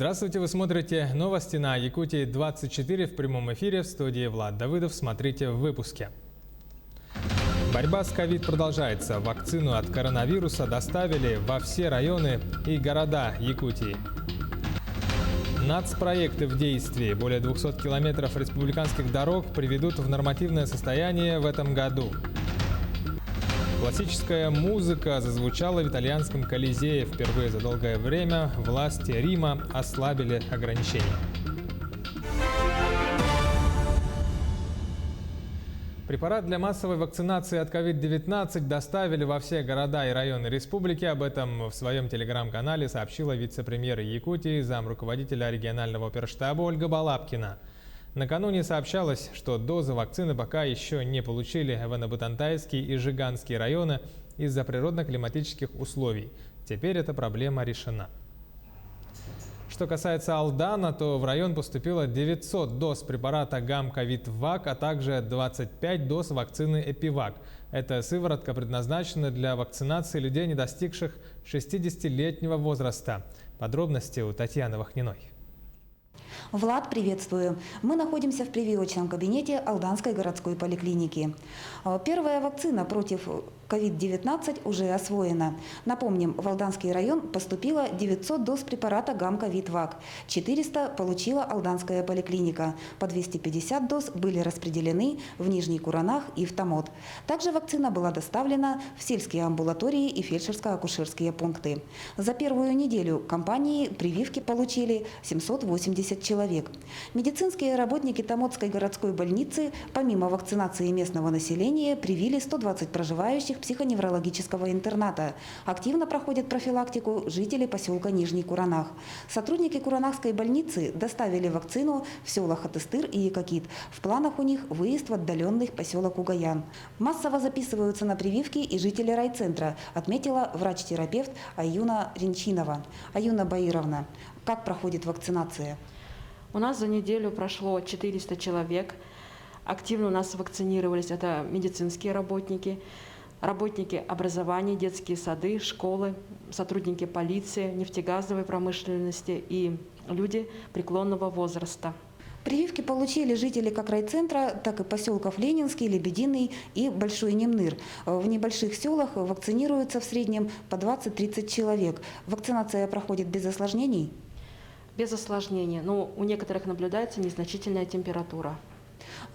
Здравствуйте, вы смотрите новости на Якутии-24 в прямом эфире. В студии Влад Давыдов. Смотрите в выпуске. Борьба с ковид продолжается. Вакцину от коронавируса доставили во все районы и города Якутии. Нацпроекты в действии. Более 200 километров республиканских дорог приведут в нормативное состояние в этом году. Классическая музыка зазвучала в итальянском Колизее. Впервые за долгое время власти Рима ослабили ограничения. Препарат для массовой вакцинации от COVID-19 доставили во все города и районы республики. Об этом в своем телеграм-канале сообщила вице-премьер Якутии, замруководителя регионального оперштаба Ольга Балабкина. Накануне сообщалось, что дозы вакцины пока еще не получили Эвано-Бутантайский и Жиганский районы из-за природно-климатических условий. Теперь эта проблема решена. Что касается Алдана, то в район поступило 900 доз препарата Гам-Ковид-Вак, а также 25 доз вакцины Эпивак. Эта сыворотка предназначена для вакцинации людей, не достигших 60-летнего возраста. Подробности у Татьяны Вахниной. Влад, приветствую. Мы находимся в прививочном кабинете Алданской городской поликлиники. Первая вакцина против COVID-19 уже освоена. Напомним, в Алданский район поступило 900 доз препарата Гам-Ковид-Вак. 400 получила Алданская поликлиника. По 250 доз были распределены в Нижний Куранах и в Томот. Также вакцина была доставлена в сельские амбулатории и фельдшерско-акушерские пункты. За первую неделю кампании прививки получили 780 человек. Медицинские работники Томотской городской больницы, помимо вакцинации местного населения, привили 120 проживающих психоневрологического интерната. Активно проходят профилактику жители поселка Нижний Куранах. Сотрудники Куранахской больницы доставили вакцину в села Хатыстыр и Якакит. В планах у них выезд в отдаленный поселок Угаян. Массово записываются на прививки и жители райцентра, отметила врач-терапевт Аюна Ренчинова. Аюна Баировна, как проходит вакцинация? У нас за неделю прошло 400 человек. Активно у нас вакцинировались это медицинские работники, работники образования, детские сады, школы, сотрудники полиции, нефтегазовой промышленности и люди преклонного возраста. Прививки получили жители как райцентра, так и поселков Ленинский, Лебединый и Большой Немныр. В небольших селах вакцинируются в среднем по 20-30 человек. Вакцинация проходит без осложнений? Без осложнений, но у некоторых наблюдается незначительная температура.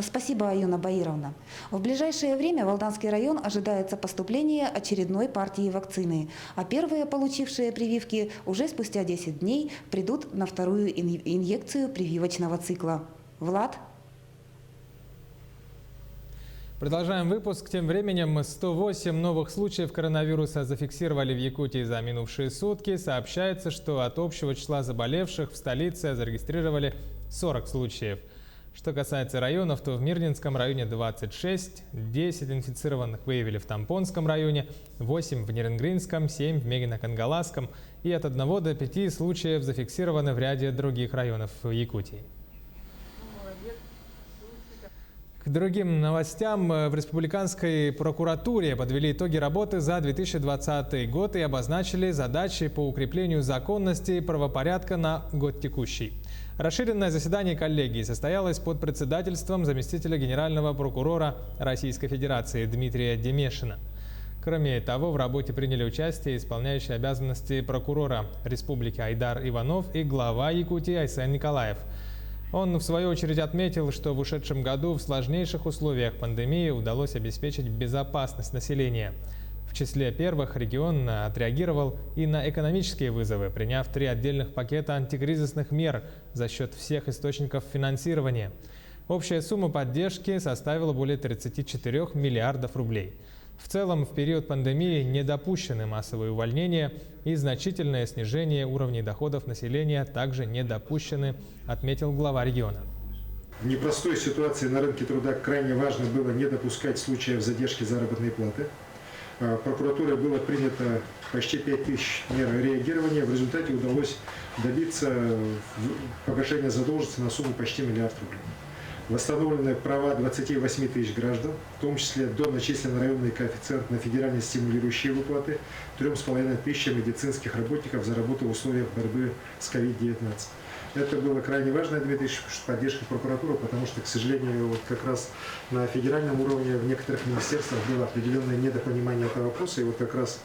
Спасибо, Аюна Баировна. В ближайшее время в Алданский район ожидается поступление очередной партии вакцины, а первые, получившие прививки, уже спустя 10 дней придут на вторую инъекцию прививочного цикла. Влад? Продолжаем выпуск. Тем временем 108 новых случаев коронавируса зафиксировали в Якутии за минувшие сутки. Сообщается, что от общего числа заболевших в столице зарегистрировали 40 случаев. Что касается районов, то в Мирнинском районе 26, 10 инфицированных выявили в Тампонском районе, 8 в Неренгринском, 7 в Мегино-Кангаласском и от 1 до 5 случаев зафиксированы в ряде других районов Якутии. К другим новостям. В Республиканской прокуратуре подвели итоги работы за 2020 год и обозначили задачи по укреплению законности и правопорядка на год текущий. Расширенное заседание коллегии состоялось под председательством заместителя генерального прокурора Российской Федерации Дмитрия Демешина. Кроме того, в работе приняли участие исполняющий обязанности прокурора Республики Айдар Иванов и глава Якутии Айсен Николаев. Он, в свою очередь, отметил, что в ушедшем году в сложнейших условиях пандемии удалось обеспечить безопасность населения. В числе первых регион отреагировал и на экономические вызовы, приняв 3 отдельных пакета антикризисных мер за счет всех источников финансирования. Общая сумма поддержки составила более 34 миллиардов рублей. В целом, в период пандемии не допущены массовые увольнения и значительное снижение уровней доходов населения также не допущены, отметил глава региона. В непростой ситуации на рынке труда крайне важно было не допускать случаев задержки заработной платы. Прокуратурой было принято почти 5000 мер реагирования. В результате удалось добиться погашения задолженности на сумму почти 1 миллиард рублей. Восстановлены права 28 тысяч граждан, в том числе до начислен районный коэффициент на федеральные стимулирующие выплаты 3,5 тысячам медицинских работников за работу в условиях борьбы с COVID-19. Это было крайне важно, Дмитрий Ильич, поддержка прокуратуры, потому что, к сожалению, вот как раз на федеральном уровне в некоторых министерствах было определенное недопонимание этого вопроса, и вот как раз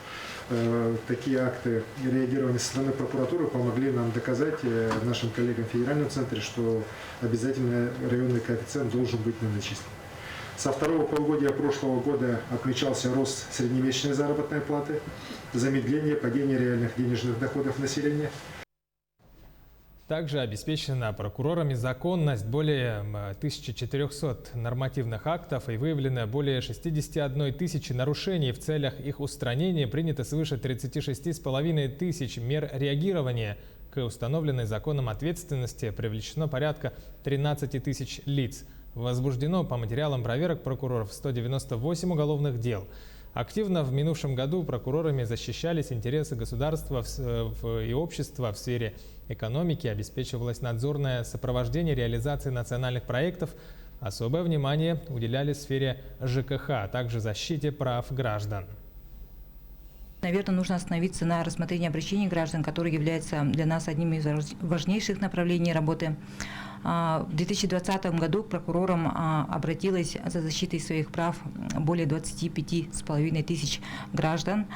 такие акты реагирования со стороны прокуратуры помогли нам доказать, нашим коллегам в федеральном центре, что обязательно районный коэффициент должен быть начислен. Со второго полугодия прошлого года отмечался рост среднемесячной заработной платы, замедление падения реальных денежных доходов населения. Также обеспечена прокурорами законность более 1400 нормативных актов и выявлено более 61 тысячи нарушений. В целях их устранения принято свыше 36,5 тысяч мер реагирования. К установленной законом ответственности привлечено порядка 13 тысяч лиц. Возбуждено по материалам проверок прокуроров 198 уголовных дел. Активно в минувшем году прокурорами защищались интересы государства и общества в сфере экономики, обеспечивалось надзорное сопровождение реализации национальных проектов. Особое внимание уделяли сфере ЖКХ, а также защите прав граждан. Наверное, нужно остановиться на рассмотрении обращений граждан, которые являются для нас одним из важнейших направлений работы. В 2020 году к прокурорам обратилось за защитой своих прав более 25,5 тысяч граждан,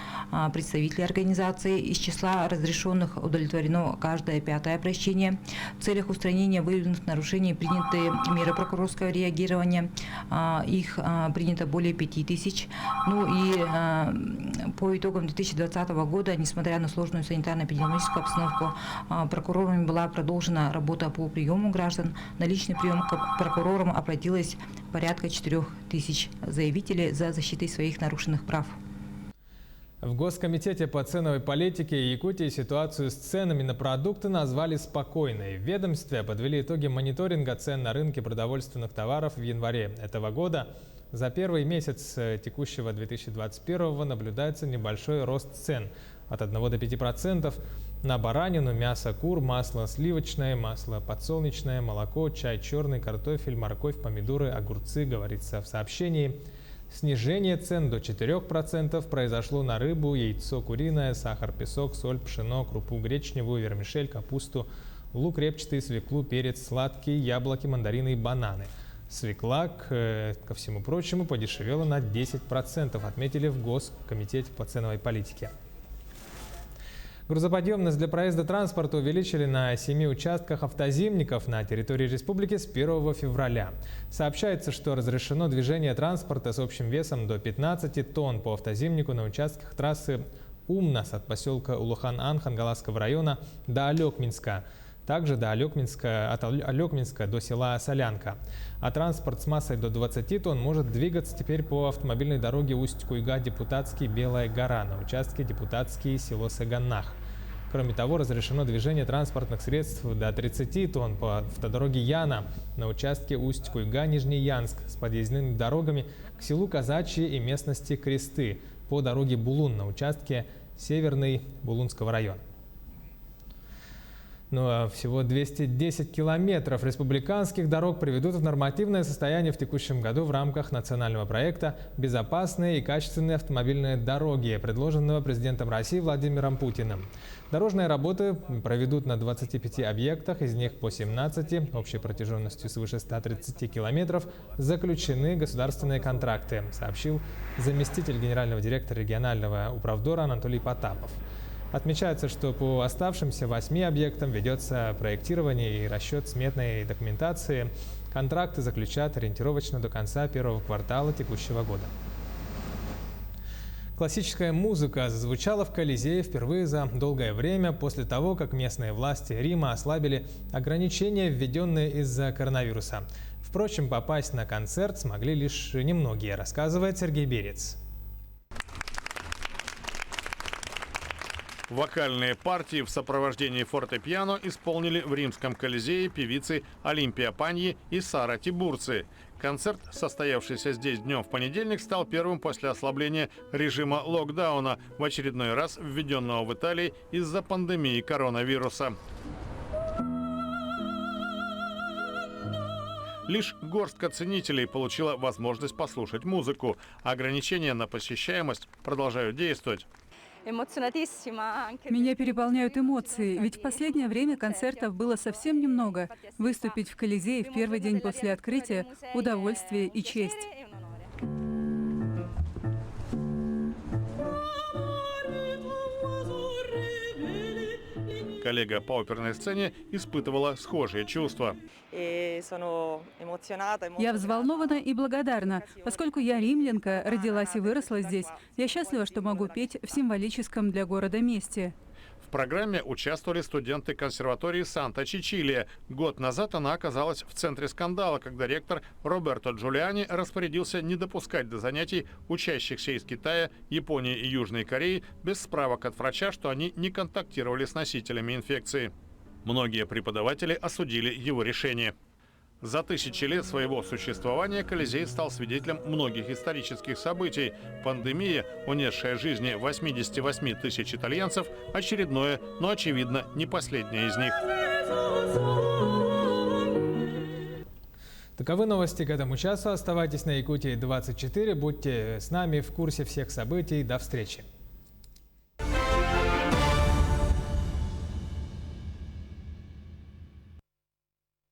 представителей организации. Из числа разрешенных удовлетворено каждое 5-е обращение. В целях устранения выявленных нарушений приняты меры прокурорского реагирования. Их принято более 5 тысяч. Ну и по итогам 2020 года, несмотря на сложную санитарно-эпидемиологическую обстановку, прокурорами была продолжена работа по приему граждан. На личный прием к прокурорам обратилось порядка 4 тысяч заявителей за защитой своих нарушенных прав. В Госкомитете по ценовой политике Якутии ситуацию с ценами на продукты назвали спокойной. В ведомстве подвели итоги мониторинга цен на рынке продовольственных товаров в январе этого года. За первый месяц текущего 2021 наблюдается небольшой рост цен от 1 до 5%. На баранину, мясо кур, масло сливочное, масло подсолнечное, молоко, чай черный, картофель, морковь, помидоры, огурцы, говорится в сообщении. Снижение цен до 4% произошло на рыбу, яйцо куриное, сахар, песок, соль, пшено, крупу гречневую, вермишель, капусту, лук репчатый, свеклу, перец, сладкие, яблоки, мандарины и бананы. Свекла, ко всему прочему, подешевела на 10%, отметили в Госкомитете по ценовой политике. Грузоподъемность для проезда транспорта увеличили на 7 участках автозимников на территории республики с 1 февраля. Сообщается, что разрешено движение транспорта с общим весом до 15 тонн по автозимнику на участках трассы Умнас от поселка Улухан-Ан Хангаласского района до Алекминска. Также от Алекминска до села Солянка. А транспорт с массой до 20 тонн может двигаться теперь по автомобильной дороге Усть-Куйга-Депутатский Белая гора на участке Депутатский село Саганах. Кроме того, разрешено движение транспортных средств до 30 тонн по автодороге Яна на участке Усть-Куйга-Нижний-Янск с подъездными дорогами к селу Казачьи и местности Кресты по дороге Булун на участке Северный Булунского района. Ну а всего 210 километров республиканских дорог приведут в нормативное состояние в текущем году в рамках национального проекта «Безопасные и качественные автомобильные дороги», предложенного президентом России Владимиром Путиным. Дорожные работы проведут на 25 объектах, из них по 17, общей протяженностью свыше 130 километров, заключены государственные контракты, сообщил заместитель генерального директора регионального управдора Анатолий Потапов. Отмечается, что по оставшимся 8 объектам ведется проектирование и расчет сметной документации. Контракты заключат ориентировочно до конца первого квартала текущего года. Классическая музыка зазвучала в Колизее впервые за долгое время после того, как местные власти Рима ослабили ограничения, введенные из-за коронавируса. Впрочем, попасть на концерт смогли лишь немногие, рассказывает Сергей Берец. Вокальные партии в сопровождении фортепиано исполнили в Римском Колизее певицы Олимпия Паньи и Сара Тибурци. Концерт, состоявшийся здесь днем в понедельник, стал первым после ослабления режима локдауна, в очередной раз введенного в Италии из-за пандемии коронавируса. Лишь горстка ценителей получила возможность послушать музыку. Ограничения на посещаемость продолжают действовать. Меня переполняют эмоции, ведь в последнее время концертов было совсем немного. Выступить в Колизее в первый день после открытия – удовольствие и честь. Коллега по оперной сцене испытывала схожие чувства. Я взволнована и благодарна, поскольку я римлянка, родилась и выросла здесь. Я счастлива, что могу петь в символическом для города месте. В программе участвовали студенты консерватории Санта-Чичилия. Год назад она оказалась в центре скандала, когда ректор Роберто Джулиани распорядился не допускать до занятий учащихся из Китая, Японии и Южной Кореи без справок от врача, что они не контактировали с носителями инфекции. Многие преподаватели осудили его решение. За тысячи лет своего существования Колизей стал свидетелем многих исторических событий. Пандемия, унесшая жизни 88 тысяч итальянцев, очередное, но, очевидно, не последнее из них. Таковы новости к этому часу. Оставайтесь на Якутии 24. Будьте с нами в курсе всех событий. До встречи.